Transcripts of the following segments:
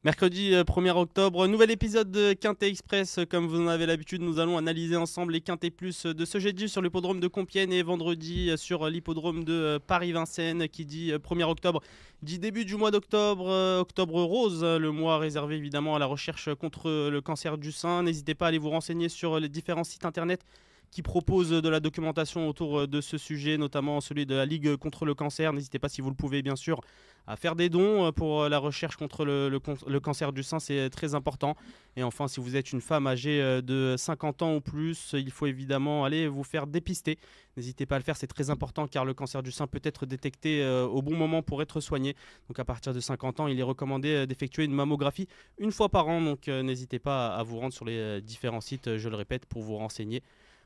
Mercredi 1er octobre, nouvel épisode de Quintet Express. Comme vous en avez l'habitude, nous allons analyser ensemble les Quintet Plus de ce jeudi sur l'hippodrome de Compiègne et vendredi sur l'hippodrome de Paris-Vincennes. Qui dit 1er octobre dit début du mois d'octobre, octobre rose, le mois réservé évidemment à la recherche contre le cancer du sein. N'hésitez pas à aller vous renseigner sur les différents sites internet qui propose de la documentation autour de ce sujet, notamment celui de la Ligue contre le cancer. N'hésitez pas, si vous le pouvez bien sûr, à faire des dons pour la recherche contre le cancer du sein, c'est très important. Et enfin, si vous êtes une femme âgée de 50 ans ou plus, il faut évidemment aller vous faire dépister. N'hésitez pas à le faire, c'est très important car le cancer du sein peut être détecté au bon moment pour être soigné. Donc à partir de 50 ans, il est recommandé d'effectuer une mammographie une fois par an. Donc n'hésitez pas à vous rendre sur les différents sites, je le répète, pour vous renseigner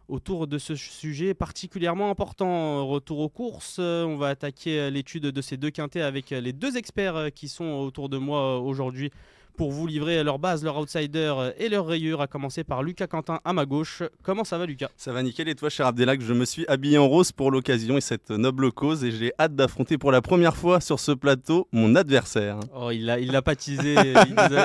autour de ce sujet particulièrement important. Retour aux courses, on va attaquer l'étude de ces deux quintets avec les deux experts qui sont autour de moi aujourd'hui pour vous livrer leur base, leur outsider et leur rayure, à commencer par Lucas Quentin à ma gauche. Comment ça va, Lucas ? Ça va nickel, et toi, cher Abdelak? Je me suis habillé en rose pour l'occasion et cette noble cause, et j'ai hâte d'affronter pour la première fois sur ce plateau mon adversaire. Oh, il l'a pas teasé,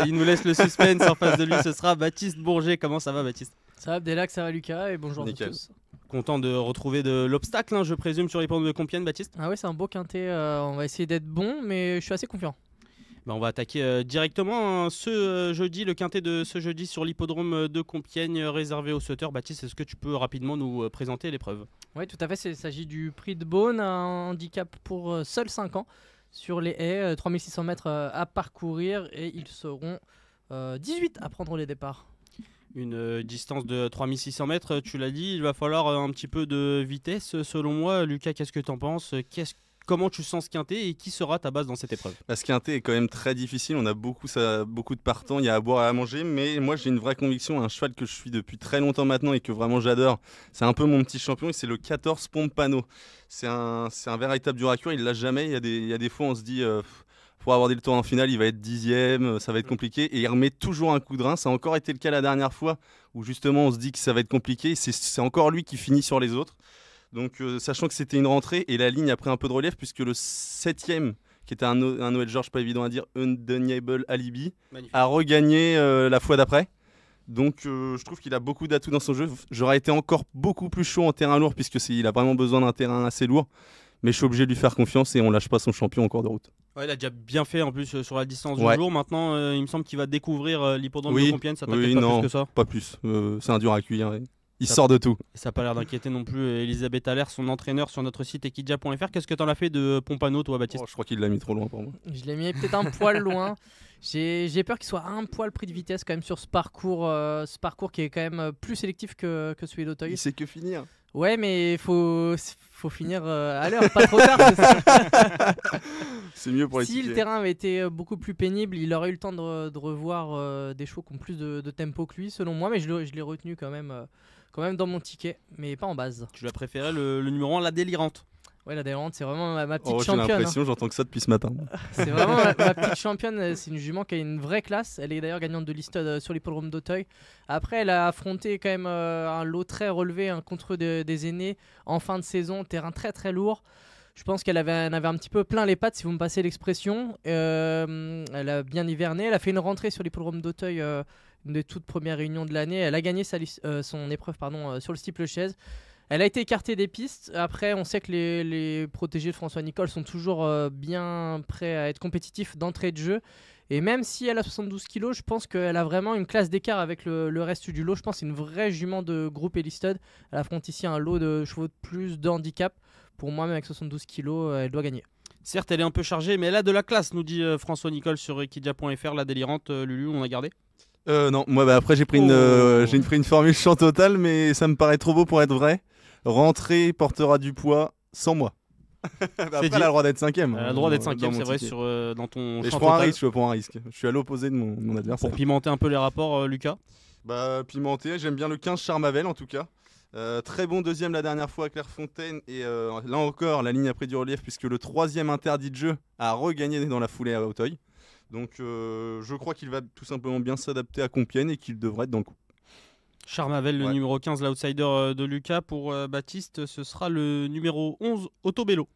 il nous laisse le suspense. En face de lui, ce sera Baptiste Bourget. Comment ça va, Baptiste ? Ça va, Abdelak, ça va, Lucas, et bonjour Nickel. à tous. Content de retrouver de l'obstacle, je présume, sur les ponts de Compiègne, Baptiste ? Ah ouais, c'est un beau quintet, on va essayer d'être bon, mais je suis assez confiant. On va attaquer directement ce jeudi, le quintet de ce jeudi sur l'hippodrome de Compiègne réservé aux sauteurs. Baptiste, est-ce que tu peux rapidement nous présenter l'épreuve ? Oui, tout à fait, il s'agit du prix de Beaune, un handicap pour seuls 5 ans sur les haies, 3600 mètres à parcourir, et ils seront 18 à prendre les départs. Une distance de 3600 mètres, tu l'as dit, il va falloir un petit peu de vitesse selon moi. Lucas, qu'est-ce que tu en penses ? Comment tu sens ce quintet et qui sera ta base dans cette épreuve ? Ce quintet est quand même très difficile, on a beaucoup de partants, il y a à boire et à manger, mais moi j'ai une vraie conviction, un cheval que je suis depuis très longtemps maintenant et que vraiment j'adore, c'est un peu mon petit champion, et c'est le 14 Pompano. C'est un véritable dur à cuire, il l'a jamais, il y a des fois on se dit... pour aborder le tour en finale, il va être 10e, ça va être compliqué, et il remet toujours un coup de rein. Ça a encore été le cas la dernière fois, où justement on se dit que ça va être compliqué, et c'est encore lui qui finit sur les autres. Donc sachant que c'était une rentrée, et la ligne a pris un peu de relief, puisque le 7e, qui était un Noël Georges pas évident à dire, Undeniable Alibi, Magnifique. a regagné la fois d'après. Donc je trouve qu'il a beaucoup d'atouts dans son jeu. J'aurais été encore beaucoup plus chaud en terrain lourd, il a vraiment besoin d'un terrain assez lourd. Mais je suis obligé de lui faire confiance et on lâche pas son champion en cours de route. Ouais, il a déjà bien fait en plus sur la distance du Ouais. jour. Maintenant, il me semble qu'il va découvrir l'hippodrome Oui, de Compiègne. Ça t'inquiète oui, pas non, plus que ça. pas plus. C'est un dur à cuire. Il Ça- sort de tout. Et ça n'a pas l'air d'inquiéter non plus Elisabeth Allaire, son entraîneur sur notre site equidia.fr. Qu'est-ce que tu en as fait de Pompano, toi, Baptiste ? Je crois qu'il l'a mis trop loin pour moi. Je l'ai mis peut-être un poil loin. J'ai peur qu'il soit un poil pris de vitesse quand même sur ce parcours qui est quand même plus sélectif que celui d'Auteuil. Il sait que finir. Ouais, mais faut finir à l'heure, pas trop tard. C'est ça. C'est mieux pour les Si le tickets. terrain avait été beaucoup plus pénible, il aurait eu le temps de revoir des chevaux qui ont plus de tempo que lui, selon moi. Mais je l'ai retenu quand même dans mon ticket, mais pas en base. Tu l'as préféré le numéro 1, la délirante. Ouais, la Délirante, c'est vraiment ma petite Oh, j'ai championne. l'impression, j'entends que ça depuis ce matin. C'est vraiment ma petite championne. C'est une jument qui a une vraie classe. Elle est d'ailleurs gagnante de l'Istod sur l'hippodrome d'Auteuil. Après, elle a affronté quand même un lot très relevé contre des aînés en fin de saison. Terrain très très lourd. Je pense qu'elle avait un petit peu plein les pattes, si vous me passez l'expression. Elle a bien hiverné. Elle a fait une rentrée sur l'hippodrome d'Auteuil, une des toutes premières réunions de l'année. Elle a gagné son épreuve sur le steeple-chaise. Elle a été écartée des pistes. Après, on sait que les protégés de François Nicole sont toujours bien prêts à être compétitifs d'entrée de jeu. Et même si elle a 72 kg, je pense qu'elle a vraiment une classe d'écart avec le reste du lot. Je pense que c'est une vraie jument de groupe Elistud. Elle affronte ici un lot de chevaux de plus de handicap. Pour moi, même avec 72 kg, elle doit gagner. Certes, elle est un peu chargée, mais elle a de la classe, nous dit François Nicole sur equidia.fr. La délirante, Lulu, on a gardé ? Non, moi après j'ai pris une formule champ total, mais ça me paraît trop beau pour être vrai. Rentrer portera du poids sans moi. Après, dit. elle a le droit d'être 5ème. Elle a le droit d'être 5ème, dans mon c'est vrai, ticket. dans ton Et je champ prends un total. risque, je suis à l'opposé de mon adversaire. Pour pimenter un peu les rapports, Lucas. Pimenté, j'aime bien le 15 Charmavel en tout cas. Très bon deuxième la dernière fois à Clairefontaine, et là encore la ligne a pris du relief puisque le troisième interdit de jeu a regagné dans la foulée à Auteuil. Donc je crois qu'il va tout simplement bien s'adapter à Compiègne et qu'il devrait être dans le coup. Charmavel, le Ouais. numéro 15, l'outsider de Lucas. Pour Baptiste, ce sera le numéro 11, Autobello.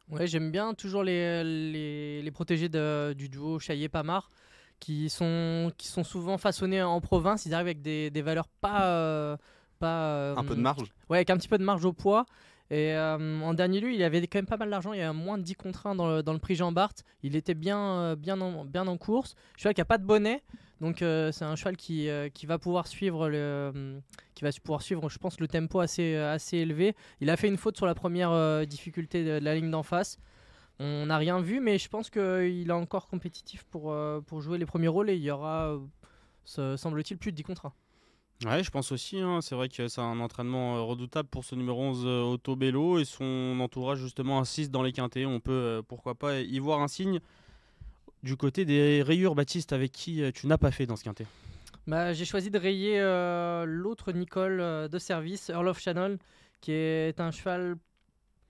Ouais, j'aime bien toujours les protégés du duo Chaillet-Pamar, qui sont souvent façonnés en province. Ils arrivent avec des valeurs pas Un peu de marge. ouais, avec un petit peu de marge au poids. Et en dernier lieu, il avait quand même pas mal d'argent. Il y a moins de 10 contre 1 dans le prix Jean Bart. Il était bien en course. Cheval qui n'a pas de bonnet. Donc c'est un cheval qui va pouvoir suivre je pense, le tempo assez élevé. Il a fait une faute sur la première difficulté de la ligne d'en face. On n'a rien vu, mais je pense qu'il est encore compétitif pour jouer les premiers rôles. Et il y aura, semble-t-il, plus de 10 contre 1. Ouais, je pense aussi, hein. C'est vrai que c'est un entraînement redoutable pour ce numéro 11 Otto Bello et son entourage justement insiste dans les quintets. On peut pourquoi pas y voir un signe du côté des rayures, Baptiste, avec qui tu n'as pas fait dans ce quintet. J'ai choisi de rayer l'autre Nicole de service, Earl of Shannon, qui est un cheval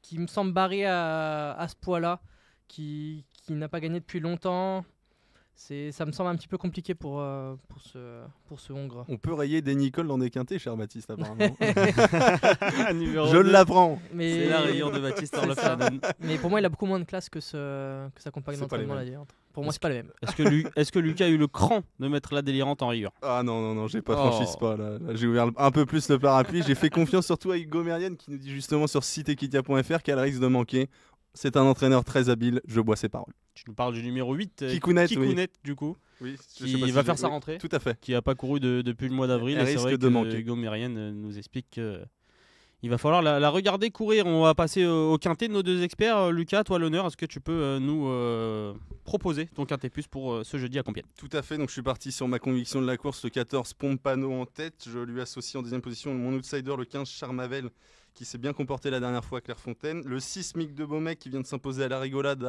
qui me semble barré à ce poids-là, qui n'a pas gagné depuis longtemps. Ça me semble un petit peu compliqué pour ce Hongre. On peut rayer des Nicole dans des quintés, cher Baptiste, apparemment. Numéro Je 2, l'apprends. c'est la rayure de Baptiste Earl of Shannon. Mais pour moi, il a beaucoup moins de classe que sa compagne C'est pas les d'entraînement. mêmes. Là, pour moi, c'est pas le même. Est-ce que Lucas a eu le cran de mettre la délirante en rayure? Ah non, j'ai pas Oh. franchi ce pas là. Là, j'ai ouvert un peu plus le parapluie. J'ai fait confiance surtout à Hugo Mérienne qui nous dit justement sur siteequidia.fr qu'elle risque de manquer. C'est un entraîneur très habile, je bois ses paroles. Tu nous parles du numéro 8, Kikounet, du coup, Oui, qui va faire sa rentrée, Tout à fait. qui n'a pas couru depuis le mois d'avril. Elle Et c'est risque vrai de que manquer. Hugo Mérienne nous explique qu'il va falloir la regarder courir. On va passer au quintet de nos deux experts. Lucas, toi l'honneur, est-ce que tu peux nous proposer ton quintet plus pour ce jeudi à Compiègne? Tout à fait, donc je suis parti sur ma conviction de la course, le 14 Pompano en tête. Je lui associe en deuxième position mon outsider, le 15 Charmavel, qui s'est bien comporté la dernière fois à Clairefontaine. Le 6 Mick de Beaumec qui vient de s'imposer à la rigolade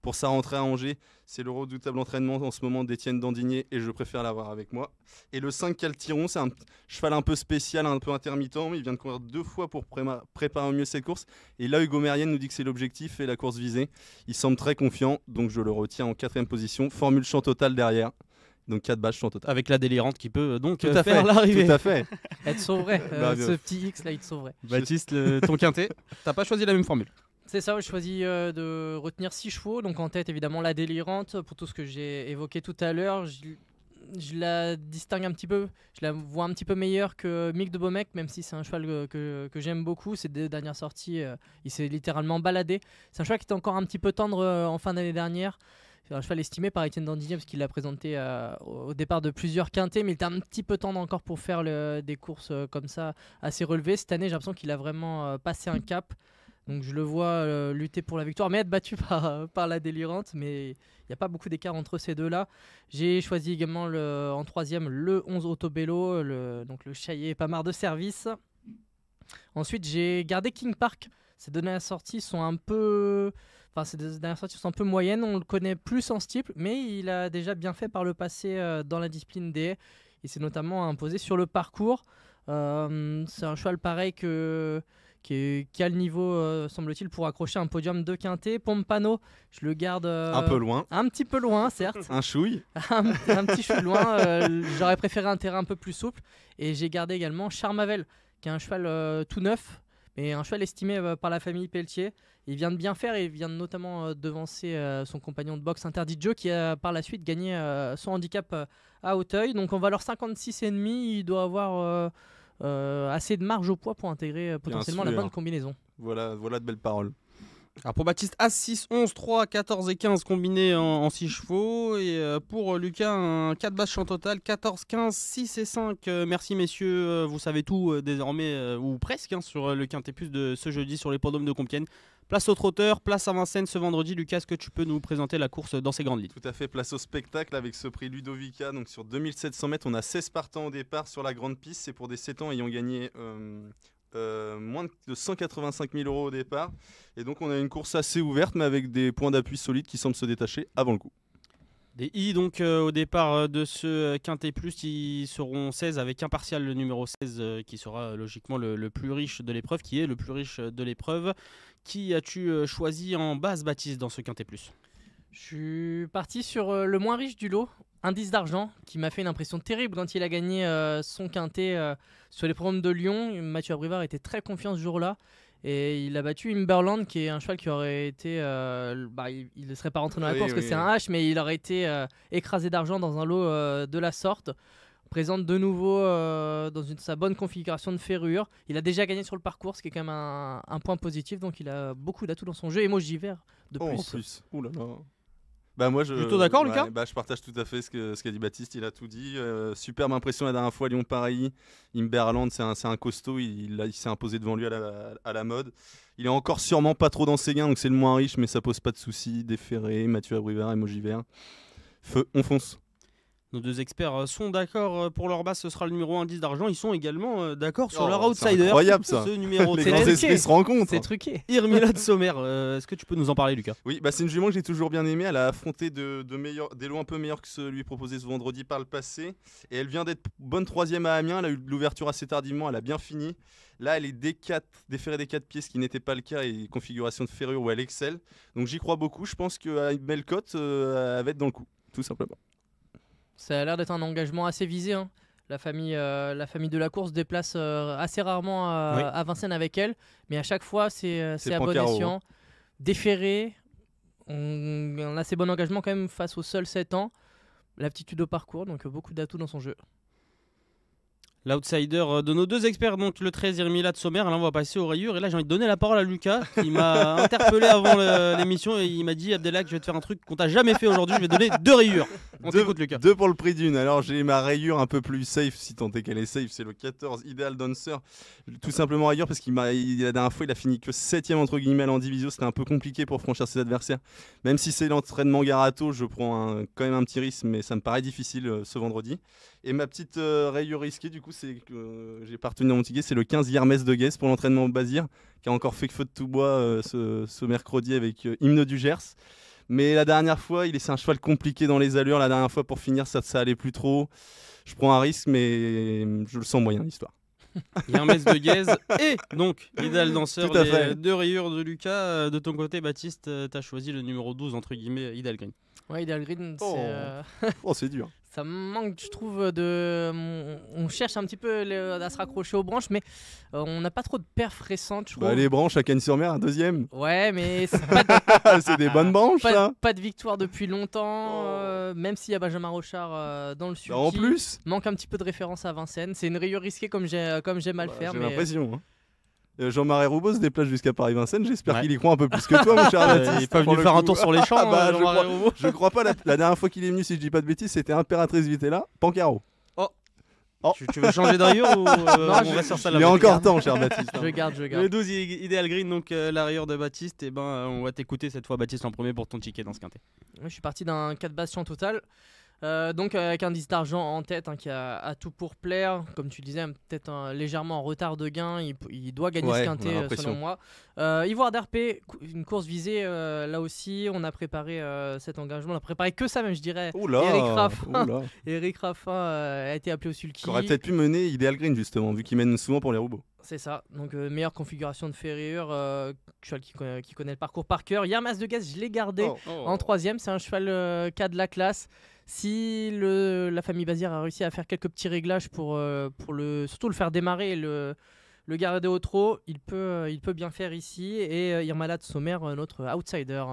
pour sa rentrée à Angers. C'est le redoutable entraînement en ce moment d'Étienne Dandigné et je préfère l'avoir avec moi. Et le 5 Caltiron, c'est un cheval un peu spécial, un peu intermittent, mais il vient de courir 2 fois pour préparer au mieux cette course. Et là, Hugo Mérienne nous dit que c'est l'objectif et la course visée. Il semble très confiant, donc je le retiens en quatrième position. Formule champ total derrière. Donc 4 bâches champ total. Avec la délirante qui peut donc Tout à faire fait, l'arrivée. tout à fait. Elle te sauverait. Bah, bien. Ce petit X là, il te sauverait. Baptiste, ton quintet, t'as pas choisi la même formule. C'est ça, je choisis de retenir 6 chevaux. Donc en tête, évidemment, la délirante. Pour tout ce que j'ai évoqué tout à l'heure, je la distingue un petit peu. Je la vois un petit peu meilleure que Mick de Beaumec, même si c'est un cheval que j'aime beaucoup. Ces 2 dernières sorties, il s'est littéralement baladé. C'est un cheval qui était encore un petit peu tendre en fin d'année dernière. C'est un cheval estimé par Étienne Dandigné parce qu'il l'a présenté au départ de plusieurs quintets, mais il était un petit peu tendre encore pour faire des courses comme ça assez relevées. Cette année, j'ai l'impression qu'il a vraiment passé un cap. Donc je le vois lutter pour la victoire, mais être battu par la délirante. Mais il n'y a pas beaucoup d'écart entre ces deux-là. J'ai choisi également en troisième le 11 Autobello, donc le Chaillet Pamard de service. Ensuite, j'ai gardé King Park. Ces dernières sorties sont un peu... ces dernières sorties sont un peu moyennes. On le connaît plus en steeple, mais il a déjà bien fait par le passé dans la discipline des. Il s'est notamment imposé sur le parcours. C'est un cheval pareil qui a le niveau, semble-t-il, pour accrocher un podium de quintet. Pompano, je le garde Un peu loin. un petit peu loin, certes. Un chouille. un petit chou loin. J'aurais préféré un terrain un peu plus souple. Et j'ai gardé également Charmavel, qui est un cheval tout neuf, mais un cheval estimé par la famille Pelletier. Il vient de bien faire et il vient de notamment devancer son compagnon de boxe Interdit Joe, qui a par la suite gagné son handicap à Auteuil. Donc en valeur 56,5, il doit avoir assez de marge au poids pour intégrer potentiellement la sûr. bonne combinaison. Voilà de belles paroles. Alors pour Baptiste, As 6, 11, 3, 14 et 15 combinés en 6 chevaux. Et pour Lucas, un 4 bâches champ total, 14, 15, 6 et 5. Merci messieurs, vous savez tout désormais, ou presque, sur le quintet plus de ce jeudi sur les podums de Compiègne. Place au trotteur, place à Vincennes ce vendredi. Lucas, est-ce que tu peux nous présenter la course dans ses grandes lignes? Tout à fait, place au spectacle avec ce prix Ludovica. Donc sur 2700 mètres, on a 16 partants au départ sur la grande piste. C'est pour des 7 ans ayant gagné moins de 185 000 € au départ. Et donc on a une course assez ouverte, mais avec des points d'appui solides qui semblent se détacher avant le coup. Des I donc au départ de ce quintet plus, ils seront 16 avec impartial le numéro 16 qui sera logiquement le plus riche de l'épreuve, qui est le plus riche de l'épreuve. Qui as-tu choisi en base, Baptiste, dans ce quintet plus? Je suis parti sur le moins riche du lot, Indice d'argent, qui m'a fait une impression terrible quand il a gagné son quintet sur les programmes de Lyon. Mathieu Abrivard était très confiant ce jour-là. Et il a battu Imberland, qui est un cheval qui aurait été. Il ne serait pas rentré dans la course parce que c'est un H, mais il aurait été écrasé d'argent dans un lot de la sorte. Présente de nouveau dans sa bonne configuration de ferrure. Il a déjà gagné sur le parcours, ce qui est quand même un point positif. Donc il a beaucoup d'atouts dans son jeu. Et moi, j'y vais de plus. En plus. Ouh là là. Bah moi, Plutôt d'accord, Lucas ? Je partage tout à fait ce qu'a dit Baptiste, il a tout dit. Superbe impression la dernière fois, Lyon-Paris. Imberland, c'est un costaud, il s'est imposé devant lui à la mode. Il est encore sûrement pas trop dans ses gains, donc c'est le moins riche, mais ça pose pas de soucis. Déferré, Mathieu Abrivard, Emoji Vert. Feu, on fonce. Nos deux experts sont d'accord pour leur base, ce sera le numéro 1 10 d'argent. Ils sont également d'accord sur leur outsider. C'est incroyable ça. Ce numéro Les 13. grands esprits se rencontrent. C'est truqué. Irmila de Sommer, est-ce que tu peux nous en parler, Lucas ? Oui, c'est une jument que j'ai toujours bien aimée. Elle a affronté des lots un peu meilleurs que celui proposé ce vendredi par le passé. Et elle vient d'être bonne 3e à Amiens. Elle a eu de l'ouverture assez tardivement. Elle a bien fini. Là, elle est déférée des 4 pieds, ce qui n'était pas le cas. Et configuration de ferrure où elle excelle. Donc j'y crois beaucoup. Je pense qu'à Belcote, elle va être dans le coup, tout simplement. Ça a l'air d'être un engagement assez visé. Hein. La famille de la course se déplace assez rarement à Vincennes avec elle. Mais à chaque fois, c'est à bon escient. Déféré. On a assez bon engagement quand même face aux seuls 7 ans. L'aptitude au parcours, donc beaucoup d'atouts dans son jeu. L'outsider de nos deux experts, donc le 13 Irmila de Sommer. Là, on va passer aux rayures. Et là, j'ai envie de donner la parole à Lucas, qui m'a interpellé avant l'émission. Et il m'a dit, Abdelhak, je vais te faire un truc qu'on t'a jamais fait aujourd'hui. Je vais donner 2 rayures. On t'écoute, Lucas. 2 pour le prix d'une. Alors, j'ai ma rayure un peu plus safe, si tant est qu'elle est safe. C'est le 14 Ideal Dancer. Tout simplement rayure parce la dernière fois, il a fini que 7ème entre guillemets en division. C'était un peu compliqué pour franchir ses adversaires. Même si c'est l'entraînement Garato, je prends quand même un petit risque, mais ça me paraît difficile ce vendredi. Et ma petite rayure risquée, du coup, c'est que j'ai pas retenu dans mon ticket, c'est le 15 Hermès de Guess pour l'entraînement Bazir, qui a encore fait feu de tout bois ce mercredi avec Hymne du Gers. Mais la dernière fois, c'est un cheval compliqué dans les allures. La dernière fois, pour finir, ça allait plus trop. Je prends un risque, mais je le sens moyen, l'histoire. Hermès de Guez et donc Ideal Dancer, les 2 rayures de Lucas. De ton côté, Baptiste, tu as choisi le numéro 12, entre guillemets, Ideal Green. Ouais, Ideal Green, c'est dur. Ça manque, je trouve, on cherche un petit peu à se raccrocher aux branches, mais on n'a pas trop de perfs récentes, je trouve. Les branches à Cagnes-sur-Mer, un 2e. Ouais, mais c'est des bonnes branches, pas de victoire depuis longtemps, même s'il y a Benjamin Rochard dans le sulky. En plus, manque un petit peu de référence à Vincennes. C'est une rayure risquée comme j'aime à le faire. J'ai mais l'impression. Jean-Marie Roubaud se déplace jusqu'à Paris-Vincennes. J'espère qu'il y croit un peu plus que toi, mon cher Baptiste. Il peut venir faire un tour sur les champs. Je crois pas. La dernière fois qu'il est venu, si je dis pas de bêtises, c'était Impératrice Vitella, Pancaro. Tu veux changer de rayure ou on reste sur ça là? Il y a encore temps, cher Baptiste. Je garde. Le 12 Ideal Green, donc la rayure de Baptiste. Et on va t'écouter cette fois, Baptiste, en premier pour ton ticket dans ce quintet. Je suis parti d'un 4 bastions total. Donc avec un 10 d'argent en tête qui a tout pour plaire, comme tu disais, peut-être légèrement en retard de gain, il doit gagner ce quintet selon moi. Ivoire d'Arpé, une course visée là aussi, on a préparé cet engagement, on a préparé que ça même je dirais. Eric Raffin a été appelé au sulky. Il aurait peut-être pu mener Ideal Green justement, vu qu'il mène souvent pour les robots. C'est ça, donc meilleure configuration de ferrure, cheval qui connaît le parcours par cœur. Yermas de Gaz, je l'ai gardé en 3ème, c'est un cheval cas de la classe. Si la famille Bazir a réussi à faire quelques petits réglages pour surtout le faire démarrer et le garder au trot, il peut bien faire ici. Et Irmala de Sommer, notre outsider.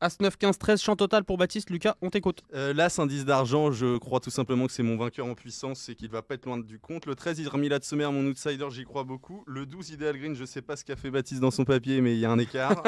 As 9, 15, 13, champ total pour Baptiste. Lucas, on t'écoute. L'As, un 10 d'argent, je crois tout simplement que c'est mon vainqueur en puissance et qu'il va pas être loin du compte. Le 13, Irmila de Sommer, mon outsider, j'y crois beaucoup. Le 12, Ideal Green, je sais pas ce qu'a fait Baptiste dans son papier, mais il y a un écart.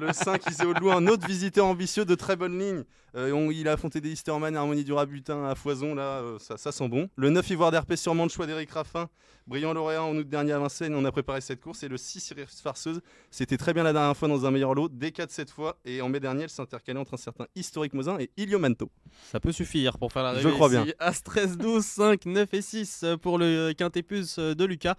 Le 5, Iséo de Loup, un autre visiteur ambitieux de très bonne ligne. Il a affronté des Easterman et Harmonie du Rabutin à foison, là, ça sent bon. Le 9, Ivoire d'Herpé, sûrement le choix d'Éric Raffin. Brillant lauréat en août dernier à Vincennes, on a préparé cette course. Et le 6, Iris Farceuse, c'était très bien la dernière fois dans un meilleur lot. D4 cette fois. Et en mai dernier, elle s'intercalait entre un certain Historique Mosin et Iliomanto. Ça peut suffire pour faire la rêve. Je crois bien. As 13, 12, 5, 9 et 6 pour le quintet plus de Lucas.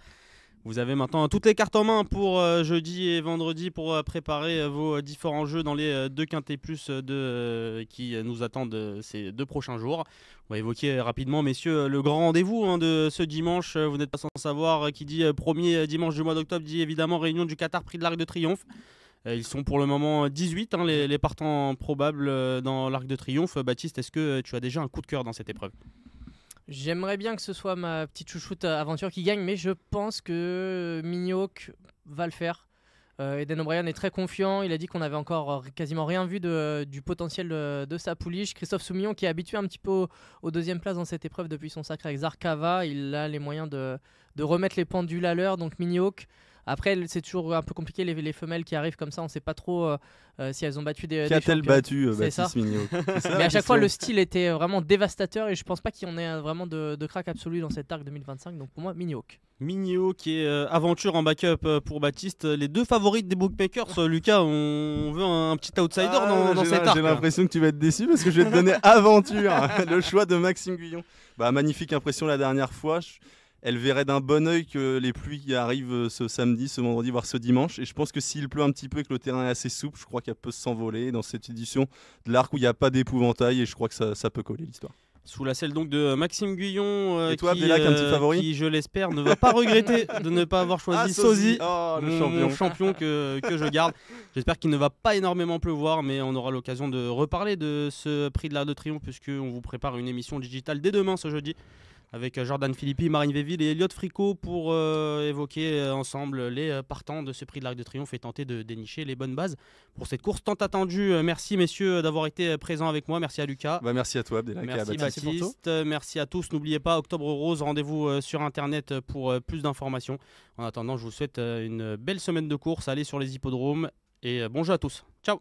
Vous avez maintenant toutes les cartes en main pour jeudi et vendredi pour préparer vos différents jeux dans les 2 quintets plus qui nous attendent ces 2 prochains jours. On va évoquer rapidement, messieurs, le grand rendez-vous de ce dimanche. Vous n'êtes pas sans savoir qui dit premier dimanche du mois d'octobre dit évidemment réunion du Qatar Prix de l'Arc de Triomphe. Ils sont pour le moment 18, les partants probables dans l'Arc de Triomphe. Baptiste, est-ce que tu as déjà un coup de cœur dans cette épreuve ? J'aimerais bien que ce soit ma petite chouchoute aventure qui gagne, mais je pense que Mignoc va le faire. Eden O'Brien est très confiant. Il a dit qu'on avait encore quasiment rien vu du potentiel de sa pouliche. Christophe Soumillon, qui est habitué un petit peu aux deuxième places dans cette épreuve depuis son sacre avec Zarkava, il a les moyens de remettre les pendules à l'heure. Donc Mini Hawk. Après, c'est toujours un peu compliqué les femelles qui arrivent comme ça. On ne sait pas trop si elles ont battu des Qu'a-t-elle championnes. battu, C'est ça. Baptiste Mignot? Mais à chaque fois, le style était vraiment dévastateur et je pense pas qu'il y en ait vraiment de crack absolu dans cette arc 2025. Donc pour moi, Mini Hawk. Mini Hawk qui est aventure en backup pour Baptiste. Les deux favorites des bookmakers, Lucas, on veut un petit outsider dans cette arc. J'ai l'impression que tu vas être déçu parce que je vais te donner aventure, le choix de Maxime Guyon. Magnifique impression la dernière fois. Elle verrait d'un bon œil que les pluies qui arrivent ce samedi, ce vendredi, voire ce dimanche. Et je pense que s'il pleut un petit peu et que le terrain est assez souple, je crois qu'elle peut s'envoler dans cette édition de l'arc où il n'y a pas d'épouvantail. Et je crois que ça peut coller l'histoire. Sous la selle donc de Maxime Guyon, et toi, qui, Abdelak, un petit favori qui, je l'espère, ne va pas regretter de ne pas avoir choisi Sozy, mon champion que je garde. J'espère qu'il ne va pas énormément pleuvoir, mais on aura l'occasion de reparler de ce prix de l'Arc de Triomphe, puisqu'on vous prépare une émission digitale dès demain, ce jeudi, avec Jordan Philippi, Marine Véville et Elliot Fricot pour évoquer ensemble les partants de ce prix de l'Arc de Triomphe et tenter de dénicher les bonnes bases pour cette course tant attendue. Merci messieurs d'avoir été présents avec moi. Merci à Lucas. Merci à toi Abdelak. Merci Baptiste. Merci à tous. N'oubliez pas, Octobre Rose, rendez-vous sur internet pour plus d'informations. En attendant, je vous souhaite une belle semaine de course. Allez sur les hippodromes et bon jeu à tous. Ciao.